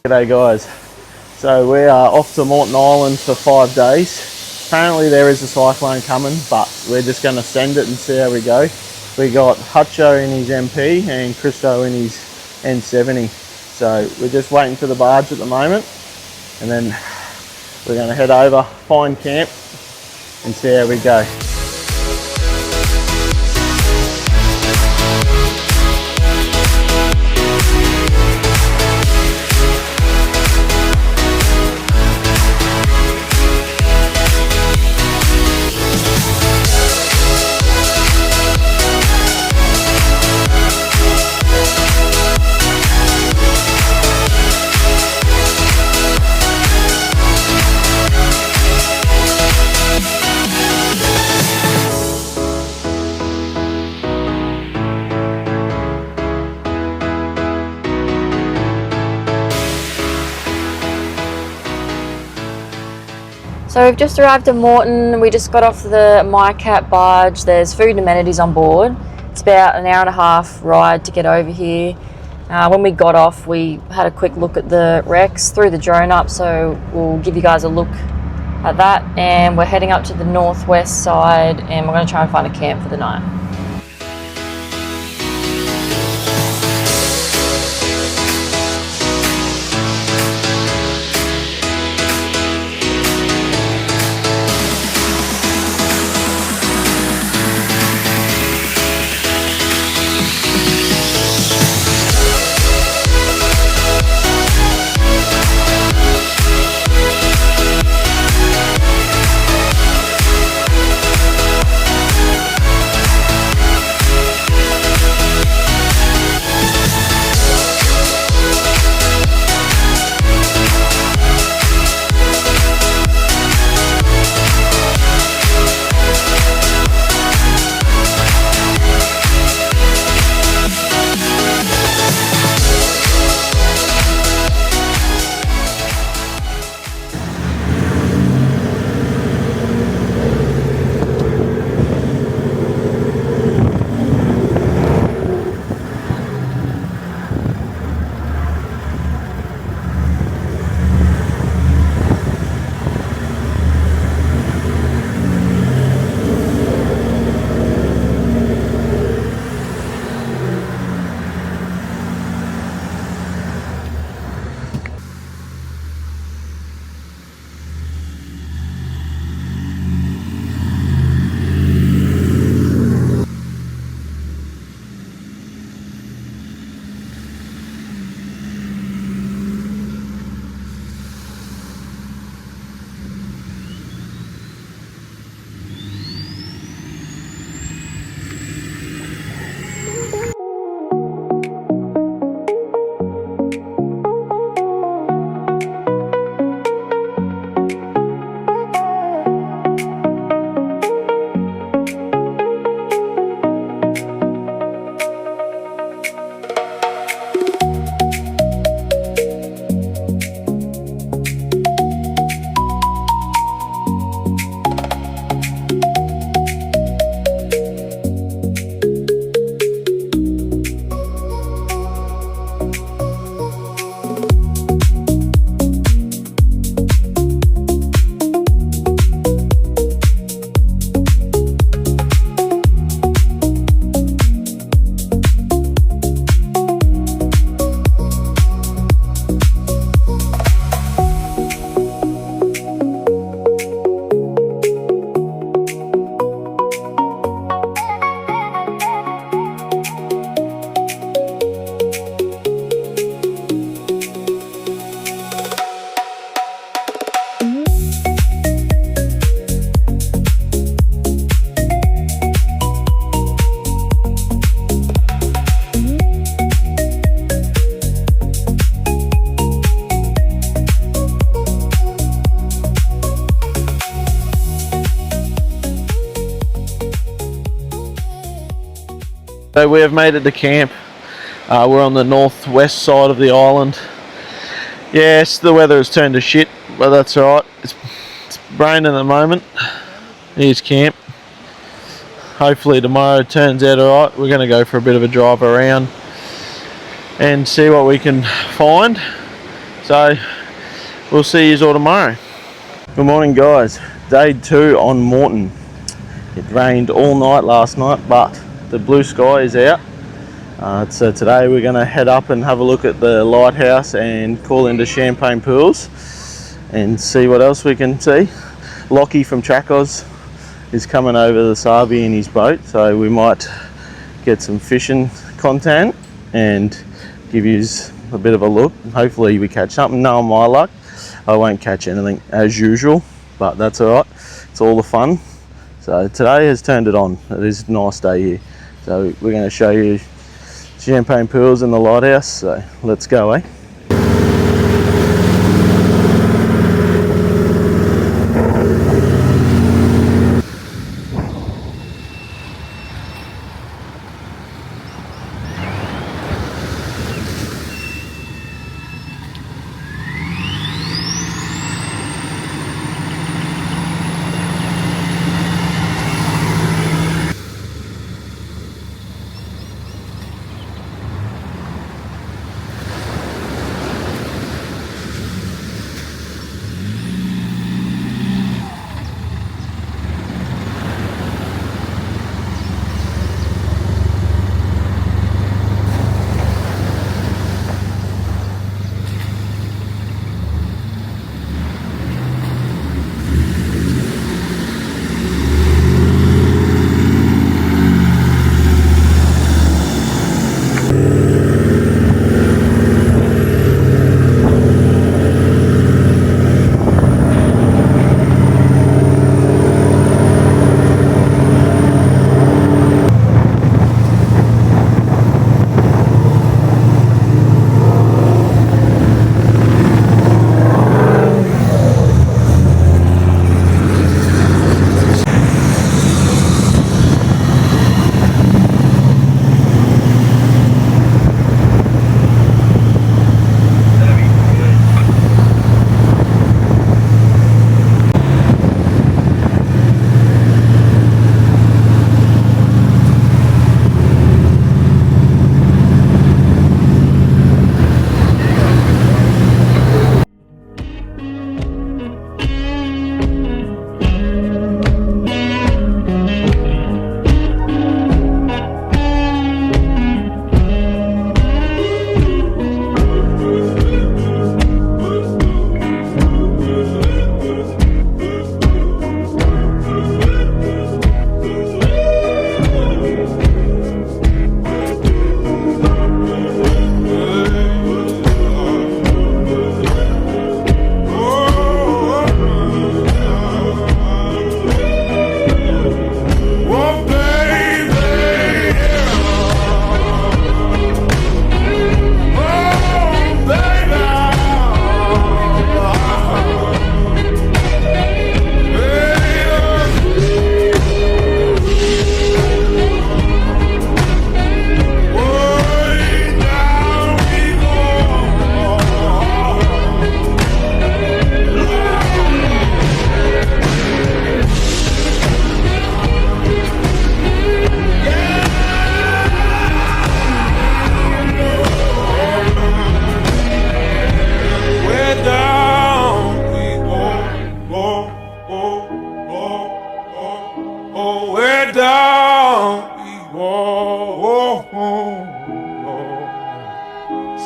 G'day guys, so we are off to Moreton Island for 5 days. Apparently there is a cyclone coming, but we're just going to send it and see how we go. We got Hutcho in his MP and Christo in his N70, so we're just waiting for the barge at the moment, and then we're going to head over, find camp and see how we go. So we've just arrived at Moreton. We just got off the MyCat barge. There's food and amenities on board. It's about an hour and a half ride to get over here. When we got off, we had a quick look at the wrecks, threw the drone up, so we'll give you guys a look at that. And we're heading up to the northwest side, and we're going to try and find a camp for the night. So we have made it to camp. We're on the northwest side of the island. Yes, the weather has turned to shit, but that's alright. It's raining at the moment. Here's camp. Hopefully tomorrow turns out alright. We're going to go for a bit of a drive around and see what we can find. So we'll see you all tomorrow. Good morning, guys. Day 2 on Moreton. It rained all night last night, but the blue sky is out. So today we're going to head up and have a look at the lighthouse and call into Champagne Pools and see what else we can see. Lockie from Trackos is coming over the Sabi in his boat, so we might get some fishing content and give you a bit of a look. Hopefully we catch something. Knowing my luck, I won't catch anything as usual, but that's alright. It's all the fun. So today has turned it on. It is a nice day here. So we're going to show you Champagne Pools and the lighthouse. So let's go, eh?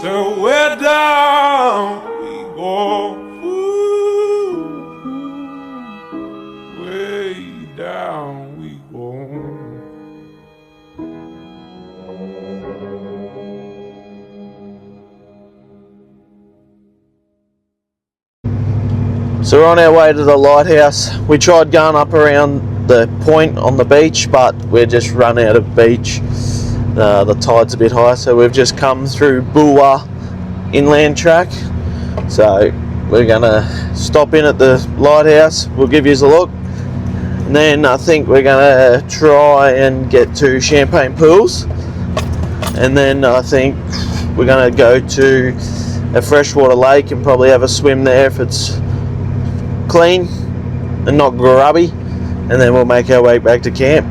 So we're down we go, way down we go. So we're on our way to the lighthouse. We tried going up around the point on the beach, but we're just run out of beach. The tide's a bit high, so we've just come through Bulwa inland track. So we're gonna stop in at the lighthouse. We'll give you a look, and then I think we're gonna try and get to Champagne Pools, and then I think we're gonna go to a freshwater lake and probably have a swim there if it's clean and not grubby, and then we'll make our way back to camp.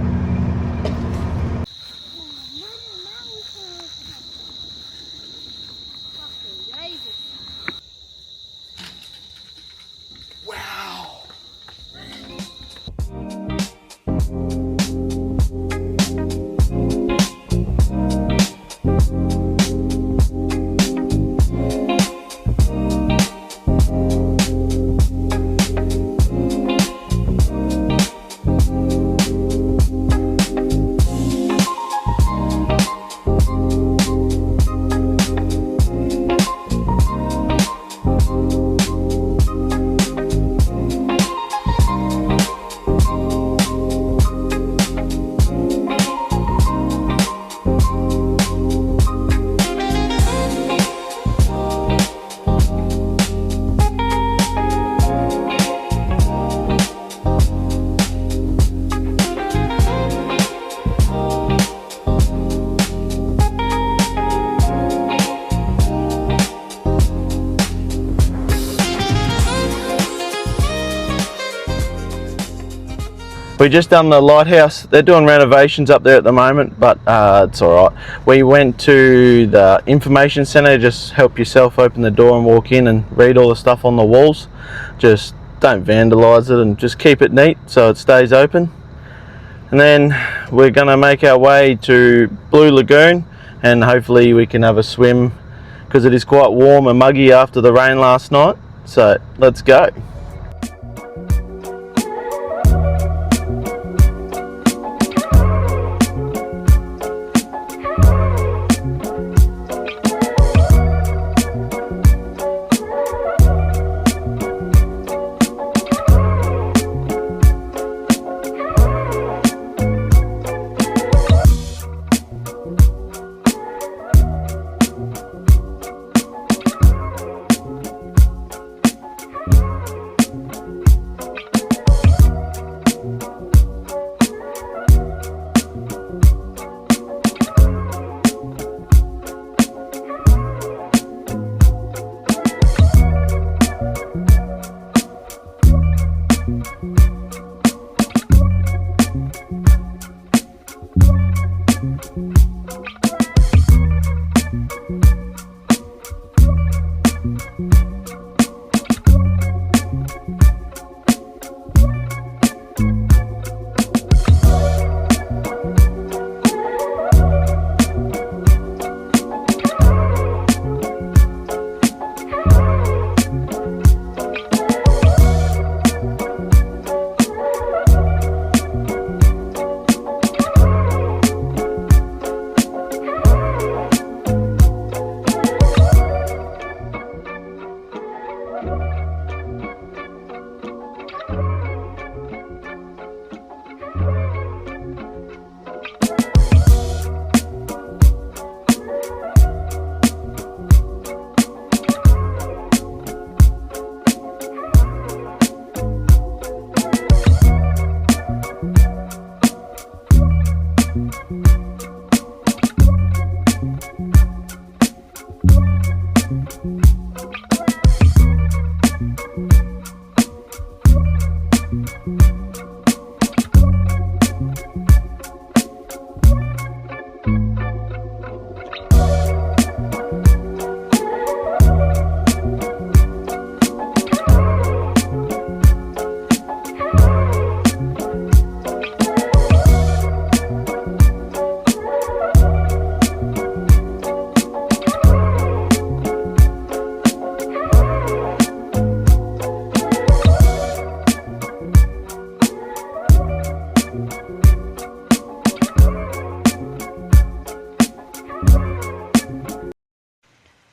We just done the lighthouse. They're doing renovations up there at the moment, but it's all right. We went to the information centre. Just help yourself open the door and walk in and read all the stuff on the walls. Just don't vandalise it and just keep it neat so it stays open. And then we're going to make our way to Blue Lagoon and hopefully we can have a swim because it is quite warm and muggy after the rain last night. So let's go.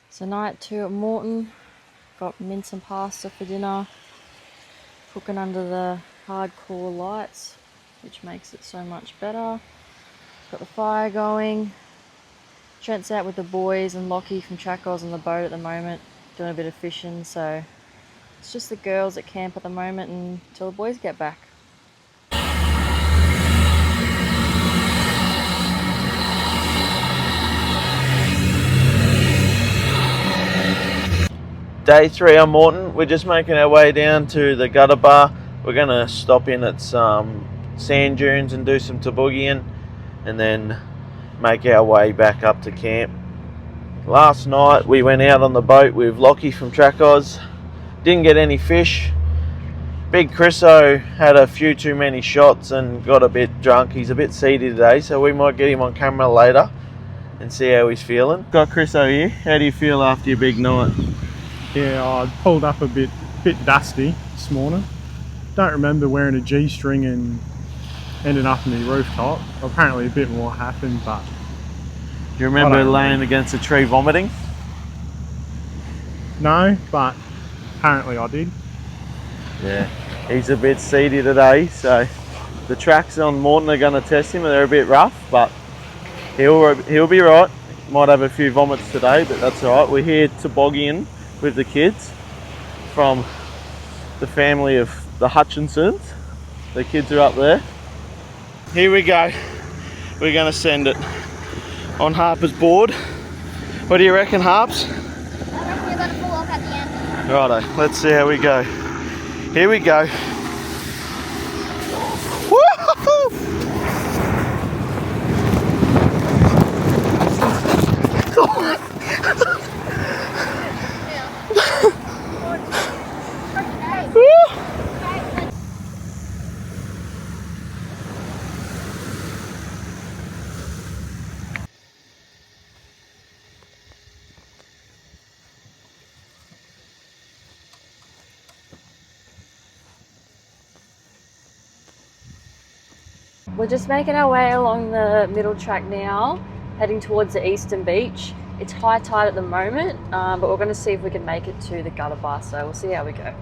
So night 2 at Moreton, got mince and pasta for dinner, cooking under the hardcore lights, which makes it so much better. Got the fire going. Trent's out with the boys and Lockie from Trackos on the boat at the moment, doing a bit of fishing, so it's just the girls at camp at the moment until the boys get back. Day 3 on Moreton. We're just making our way down to the gutter bar. We're going to stop in at some sand dunes and do some toboggan and then make our way back up to camp. Last night we went out on the boat with Lockie from Trackos. Didn't get any fish. Big Chriso had a few too many shots and got a bit drunk. He's a bit seedy today, so we might get him on camera later and see how he's feeling. Got Chriso here. How do you feel after your big night? Yeah, I pulled up a bit dusty this morning. Don't remember wearing a G-string and ending up in the rooftop. Apparently a bit more happened, but... Do you remember laying against a tree vomiting? No, but apparently I did. Yeah, he's a bit seedy today, so the tracks on Moreton are going to test him and they're a bit rough, but he'll be right. Might have a few vomits today, but that's all right. We're here tobogganing with the kids from the family of the Hutchinsons. The kids are up there. Here we go. We're going to send it on Harper's board. What do you reckon, Harps? I reckon we're going to fall off at the end. Righto, let's see how we go. Here we go. Woo! We're just making our way along the middle track now, heading towards the eastern beach. It's high tide at the moment, but we're going to see if we can make it to the gutter bar, so we'll see how we go.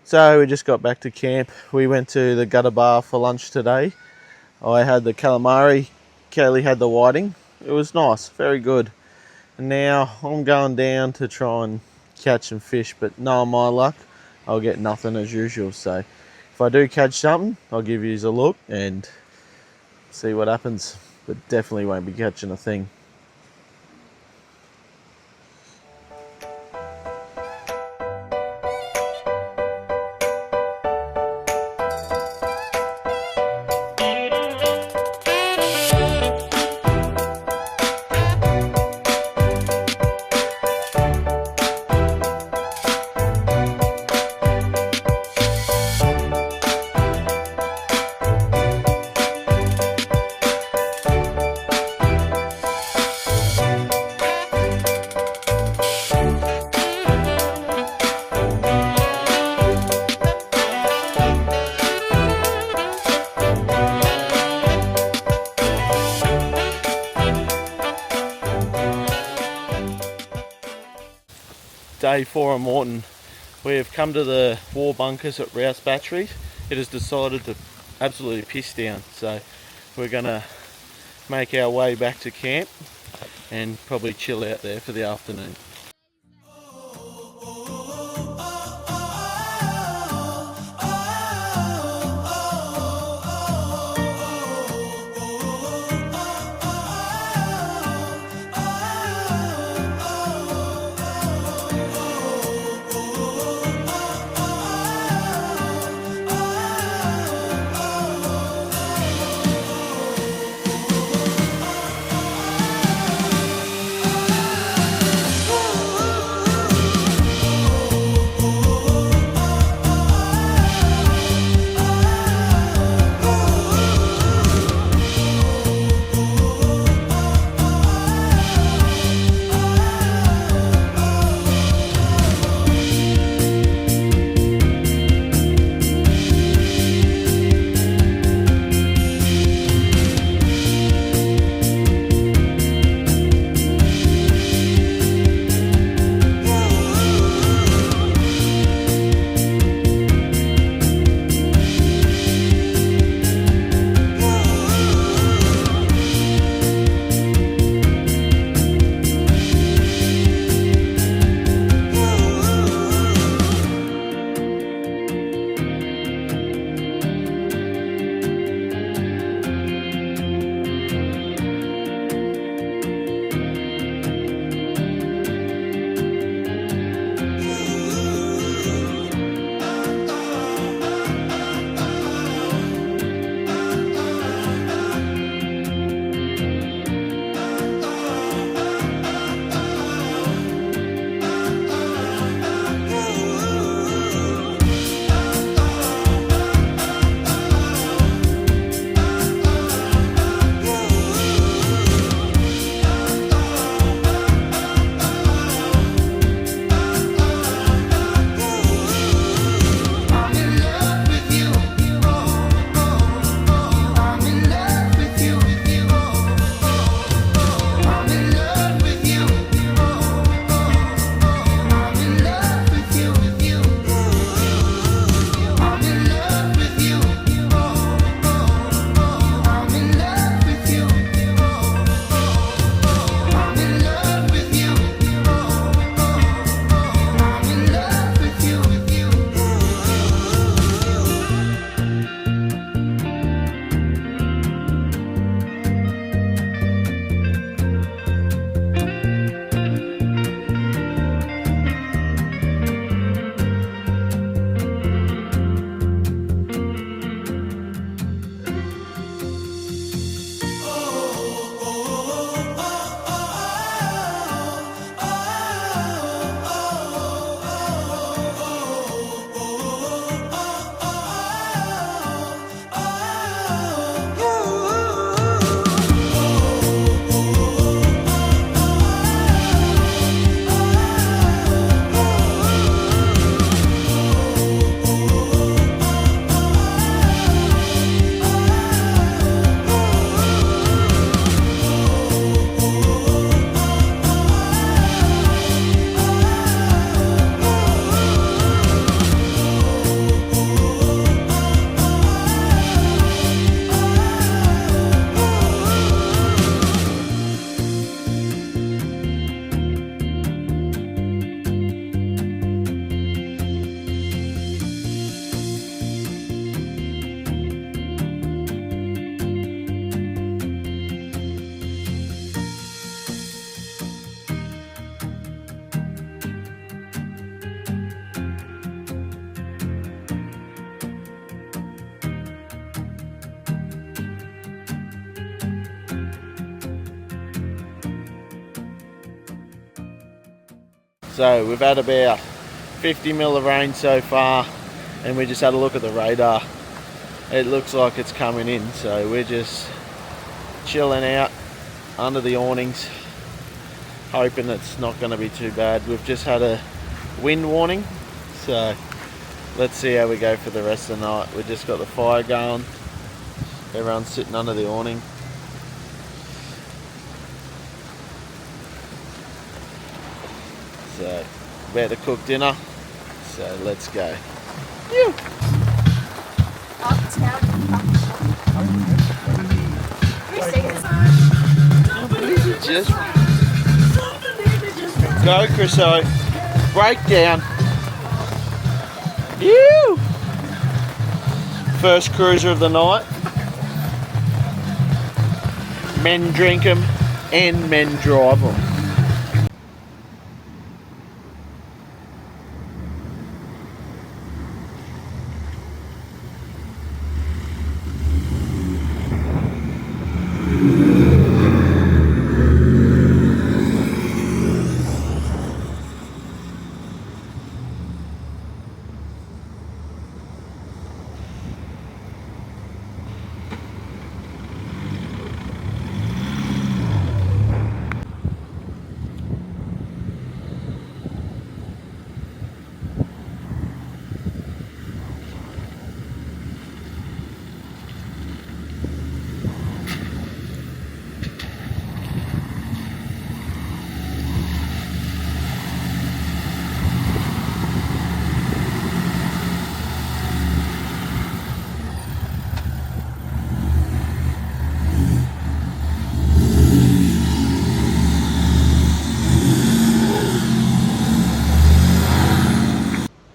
So we just got back to camp. We went to the gutter bar for lunch today. I had the calamari, Kelly had the whiting. It was nice, very good. And now I'm going down to try and catch some fish, but knowing my luck, I'll get nothing as usual. So if I do catch something, I'll give you a look and see what happens, but definitely won't be catching a thing. Day 4 of Moreton. We have come to the war bunkers at Rouse Battery. It has decided to absolutely pissed down. So we're gonna make our way back to camp and probably chill out there for the afternoon. So we've had about 50 mil of rain so far, and we just had a look at the radar. It looks like it's coming in, so we're just chilling out under the awnings, hoping it's not going to be too bad. We've just had a wind warning, so let's see how we go for the rest of the night. We've just got the fire going, everyone's sitting under the awning. So about to cook dinner, so let's go. Just go, Chriso. Breakdown. Ew. First cruiser of the night. Men drink 'em and men drive 'em.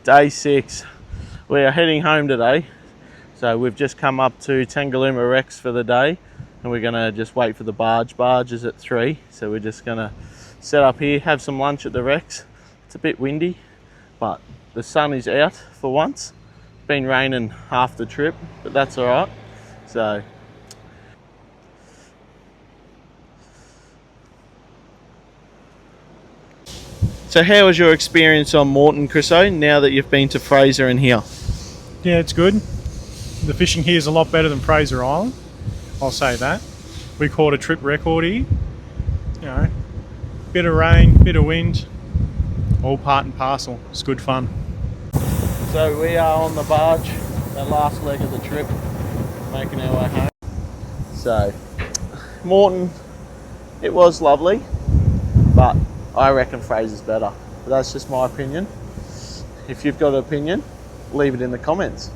Day 6. We are heading home today. So we've just come up to Tangalooma Rex for the day and we're gonna just wait for the barge. Barge is at 3, so we're just gonna set up here, have some lunch at the Rex. It's a bit windy, but the sun is out for once. It's been raining half the trip, but that's all right. So how was your experience on Moreton, Chriso, now that you've been to Fraser and here? Yeah, it's good. The fishing here is a lot better than Fraser Island. I'll say that. We caught a trip record here. You know, bit of rain, bit of wind, all part and parcel. It's good fun. So we are on the barge, the last leg of the trip, making our way home. So, Moreton, it was lovely, but I reckon Fraser's better. But that's just my opinion. If you've got an opinion, leave it in the comments.